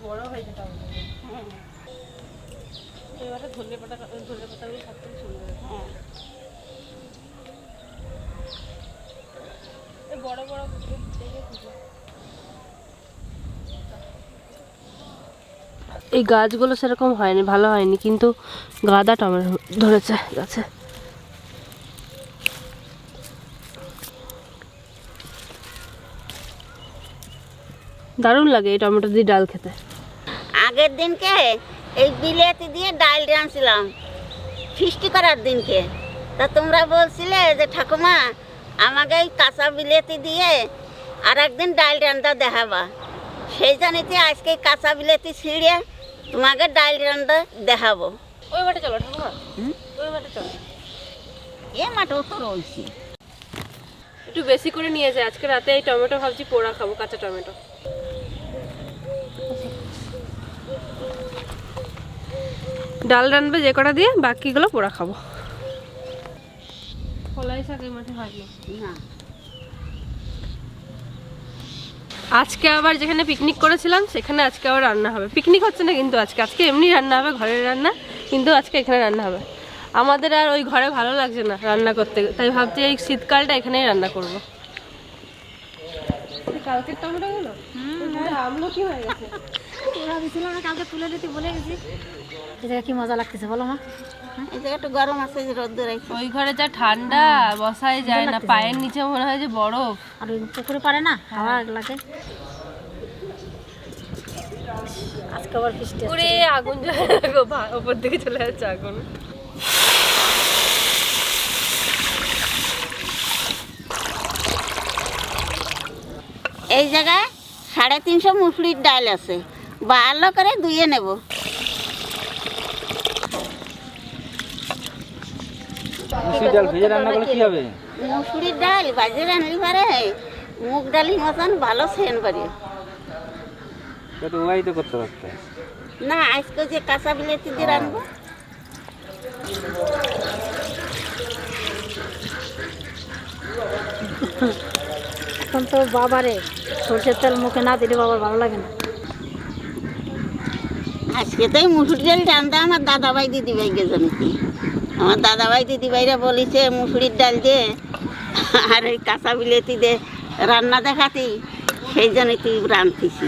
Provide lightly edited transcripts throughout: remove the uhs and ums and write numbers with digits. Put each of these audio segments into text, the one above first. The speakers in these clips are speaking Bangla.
বড় হয়েছে তাও। হ্যাঁ এবারে ধনে পাতাগুলো সব থেকে সুন্দর। হ্যাঁ এই বড় বড় এই গাছগুলো সেরকম হয়নি, ভালো হয়নি, কিন্তু গাদা টমেটো ধরেছে গাছে। দারুণ লাগে এই টমেটো দিয়ে ডাল খেতে। আগের দিনকে এই বিলেতি দিয়ে ডাল রাঁধছিলাম ফিস্টি করার দিনকে, তা তোমরা বলছিলে যে ঠাকুমা আমাকে এই কাঁচা বিলেতি দিয়ে আর একদিন ডাল রান্না দেখাবা, সেই জন্যতে আজকে কাঁচা বিলেতি ছিঁড়ে তোমাকে ডাল রান্না দেখাবো। ওই মাঠে চলো ঠাকুমা, ওই মাঠে চলো। এ মাঠেও তো রয়েছি, একটু বেশি করে নিয়ে যায়। আজকে রাতে এই টমেটো ভাবছি পোড়া খাবো, কাঁচা টমেটো। ডাল রানবে যে কটা দিয়ে, বাকিগুলো পোড়া খাবো। কলাই শাক এই মাঠে হয়নি না। আজকে আবার যেখানে পিকনিক করেছিলাম সেখানে আজকে আবার রান্না হবে। পিকনিক হচ্ছে না কিন্তু আজকে এমনি রান্না হবে, ঘরের রান্না, কিন্তু আজকে এখানে রান্না হবে। আমাদের আর ওই ঘরে ভালো লাগছে না রান্না করতে, তাই ভাবছি এই শীতকালটা এখানেই রান্না করব। কালকের টমেটোগুলো আমলো কি হয়ে গেছে, ওরা দিয়েছিলাম না কালকে তুলে দিতে বলে গেছি। এই জায়গা কি মজা লাগতেছে বলো মা? এই জায়গা একটু গরম আছে, রোদ্দুর আছে। ওই ঘরে যা ঠান্ডা, বসাই যায় না, পায়ের নিচে মনে হয় যে বরফ। আর ওই পুকুরে পারে না হাওয়া লাগে। আজকে আবার বৃষ্টি পুরে আগুন জ্বলে ওপর দিকে চলে যাচ্ছে আগুন। এই জায়গায় 350 মুসুরির ডাল আছে, ভালো করে ধুয়ে নেব। মুসুরির ডাল ভেজে রান্না করলে কি হবে? মুসুরির ডাল ভাজে রান্নালি পারে মুগ ডালি মতন ভালো সেন পারি তো ওয়াই তো করতে পারতে না। আজকে যে কাঁচা বিলেতি দিয়ে রান্নবো, এখন তো বাবারে সরষের তেল মুখে না দিলে বাবার ভালো লাগে না। আজকে তো এই মুসুর ডাল রান্না আমার দাদাভাই দিদিভাই গেজনিতে। আমার দাদাভাই দিদিভাইরা বলেছে মুসুরির ডাল দিয়ে আর এই কাঁচা বিলেতি দিয়ে রান্না দেখাতি, সেই জন্য তুই রাঁধতেছি।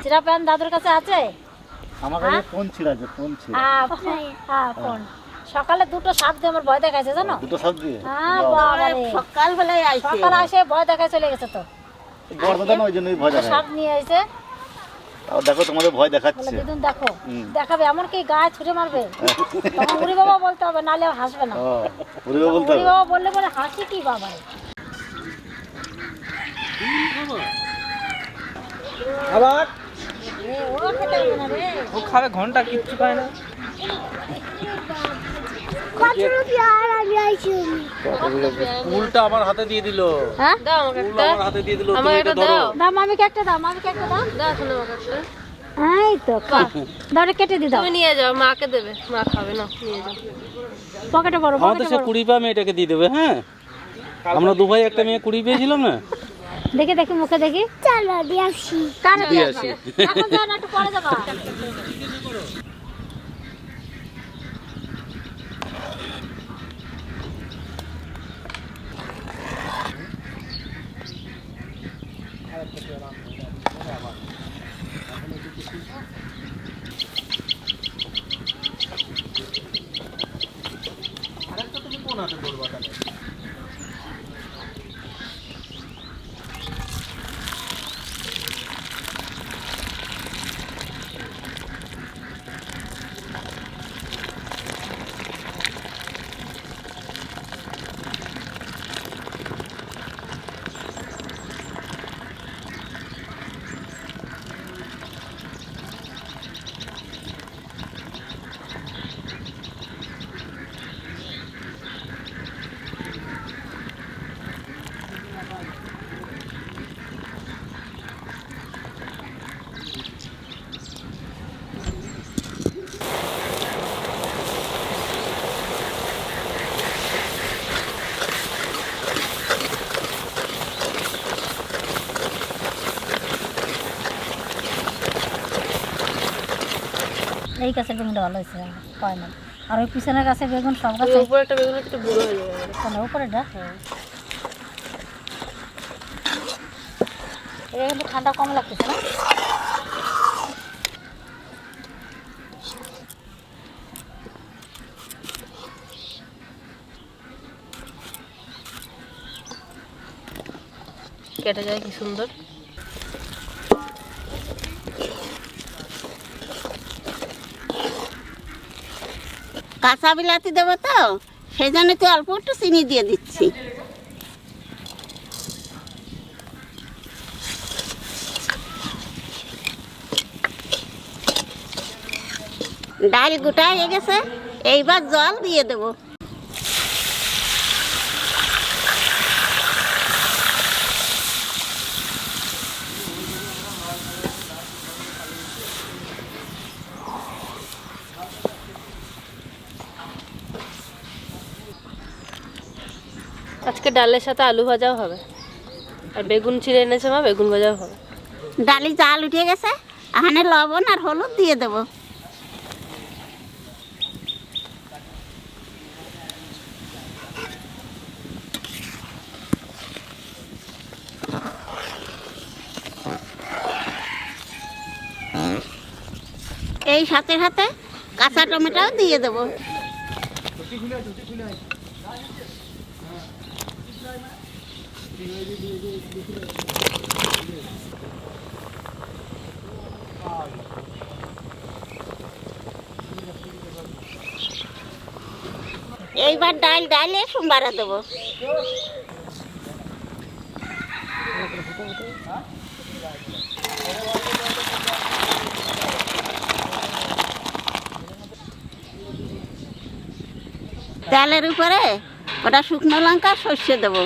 চিরা প্যান দাদুর কাছে আছে? আমার কাছে ফোন ছিল, আছে ফোন ছিল। হ্যাঁ ফোন। সকালে দুটো সাপ দিয়ে আমার ভয় দেখাইছে জানো? দুটো সাপ দিয়ে? হ্যাঁ বাবারে, সকালবেলায় আইছে, সকালে আসে ভয় দেখাই চলে গেছে। তো বড়দাদা না, ওই জন্যই ভয় দেখায়। সাপ নিয়ে আইছে। আর দেখো তোমাদের ভয় দেখাচ্ছে। দিদুন দেখো দেখাবে, এমন কি গায়ে ছুটে মারবে, তখন উড়ি বাবা বলতে হবে, নাহলে হাসবে না। উড়ি বাবা বলতে হবে। উড়ি বাবা বললে পরে হাসি কি বাবা। আবার ও খেতে হবে না রে, ও খাবে, ঘন্টা কিচ্ছু খায় না। ফুলটা আমার হাতে দিয়ে দিল। হ্যাঁ দাও আমাকে একটা, আমার হাতে দিয়ে দিল, আমাকে তুমি একটা এটা ধরো। দাও। দাও মামিকে একটা দাও, মামিকে একটা দাও। দাও শোনো আমাকে একটা। এই তো দাও, কেটে দি দাও। তুমি নিয়ে যাও, মাকে দেবে, মা খাবে না, নিয়ে যাও। পকেটে বড় আমাদের সে 20 পা মেয়েটাকে দিয়ে দেবে। হ্যাঁ, আমরা দু ভাই একটা মেয়ে 20 পেয়েছিলাম না। দেখি দেখি মুখে দেখি। চলো দিয়ে আসি, কানে দিয়ে আসি। এখন যাও না, একটু পরে যাবা। এই গাছের বেগুনটা ভালো হয়েছে, হয় না। আর ওই পিছনের গাছের বেগুন সব ওই গাছে উপরে একটা বেগুন একটু বুড়ো হয়ে যাবে। কোন উপরেটা? হ্যাঁ, এটা কিন্তু ঠান্ডা কম লাগতেছে না? কেটে যায় কি সুন্দর। কাঁচা বিলাতি দেবো তো, সেই জন্য তো অল্প একটু চিনি দিয়ে দিচ্ছি। ডাল গোটা হয়ে গেছে, এইবার জল দিয়ে দেবো। আজকে ডালের সাথে আলু ভাজাও হবে, আর বেগুন ছিঁড়ে এনেছে মা, বেগুন ভাজাও হবে। ডালি জাল উঠে গেছে, এখানে লবণ আর হলুদ দিয়ে দেবো। এই সাথে সাথে কাঁচা টমেটোও দিয়ে দেবো। এইবার ডালে সোমবারে দেবো। ডালের উপরে ওটা শুকনো লঙ্কা সর্ষে দেবো।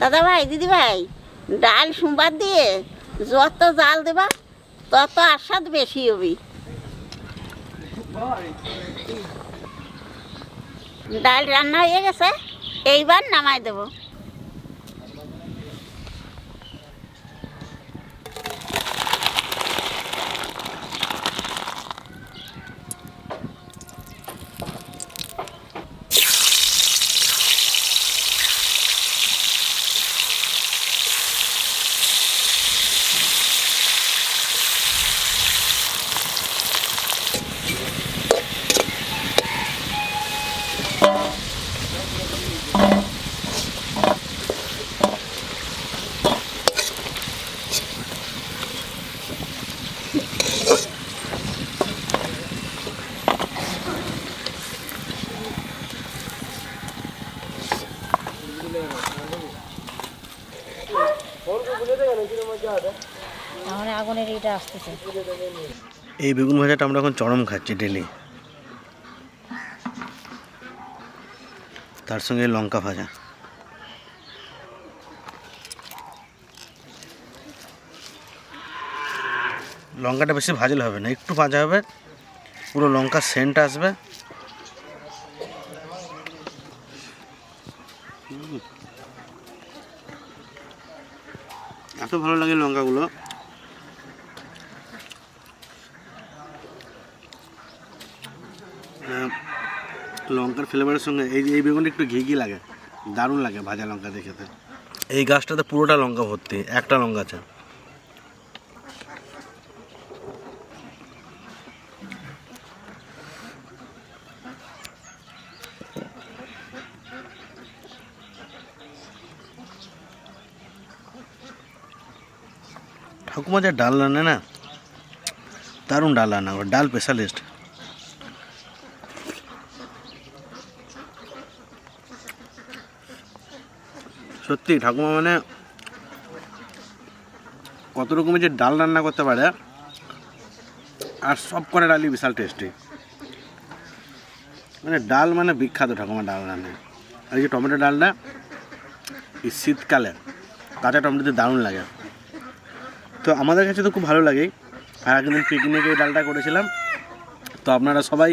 দাদা ভাই, দিদি ভাই, ডাল সোমবার দিয়ে যত জাল দেবা তত আস্বাদ বেশি হবে। ডাল রান্না হয়ে গেছে, এইবার নামাই দেবো। আমার আগুনের এটা আসতেছে। এই বেগুন ভাজাটা আমরা এখন চরম খাচ্ছি ডেলি, তার সঙ্গে লঙ্কা ভাজা। লঙ্কাটা বেশি ভাজলে হবে না, একটু ভাজা হবে, পুরো লঙ্কার সেন্ট আসবে। এত ভালো লাগে লঙ্কাগুলো। লঙ্কার ফ্লেভারের সঙ্গে এই বেগুনটা একটু ঘি ঘি লাগে, দারুণ লাগে ভাজা লঙ্কা দিয়ে খেতে। এই গাছটাতে পুরোটা লঙ্কা ভর্তি, একটা লঙ্কা আছে। ঠাকুমা যা ডাল রান্নে না, দারুণ ডাল রান্না করে, ডাল স্পেশালিস্ট। সত্যি ঠাকুমা মানে কত রকমের যে ডাল রান্না করতে পারে, আর সব করে ডালই বিশাল টেস্টি। মানে ডাল মানে বিখ্যাত ঠাকুমা ডাল রান্নায়। আর এই যে টমেটো ডালটা এই শীতকালে কাঁচা টমেটোতে দারুণ লাগে। তো আমাদের কাছে তো খুব ভালো লাগে। আর একদিন পিকনিকে এই ডালটা করেছিলাম, তো আপনারা সবাই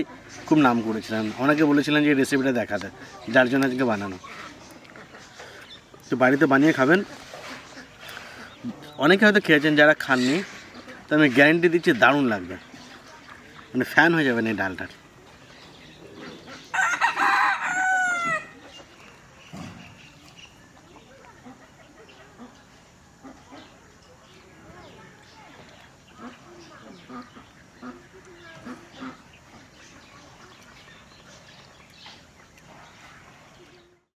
খুব নাম করেছিলেন, অনেকে বলেছিলেন যে এই রেসিপিটা দেখাতে, যার জন্য আজকে বানানো। তো বাড়িতে বানিয়ে খাবেন। অনেকে হয়তো খেয়েছেন, যারা খাননি তো আমি গ্যারেন্টি দিচ্ছি দারুণ লাগবে, মানে ফ্যান হয়ে যাবেন এই ডালটার।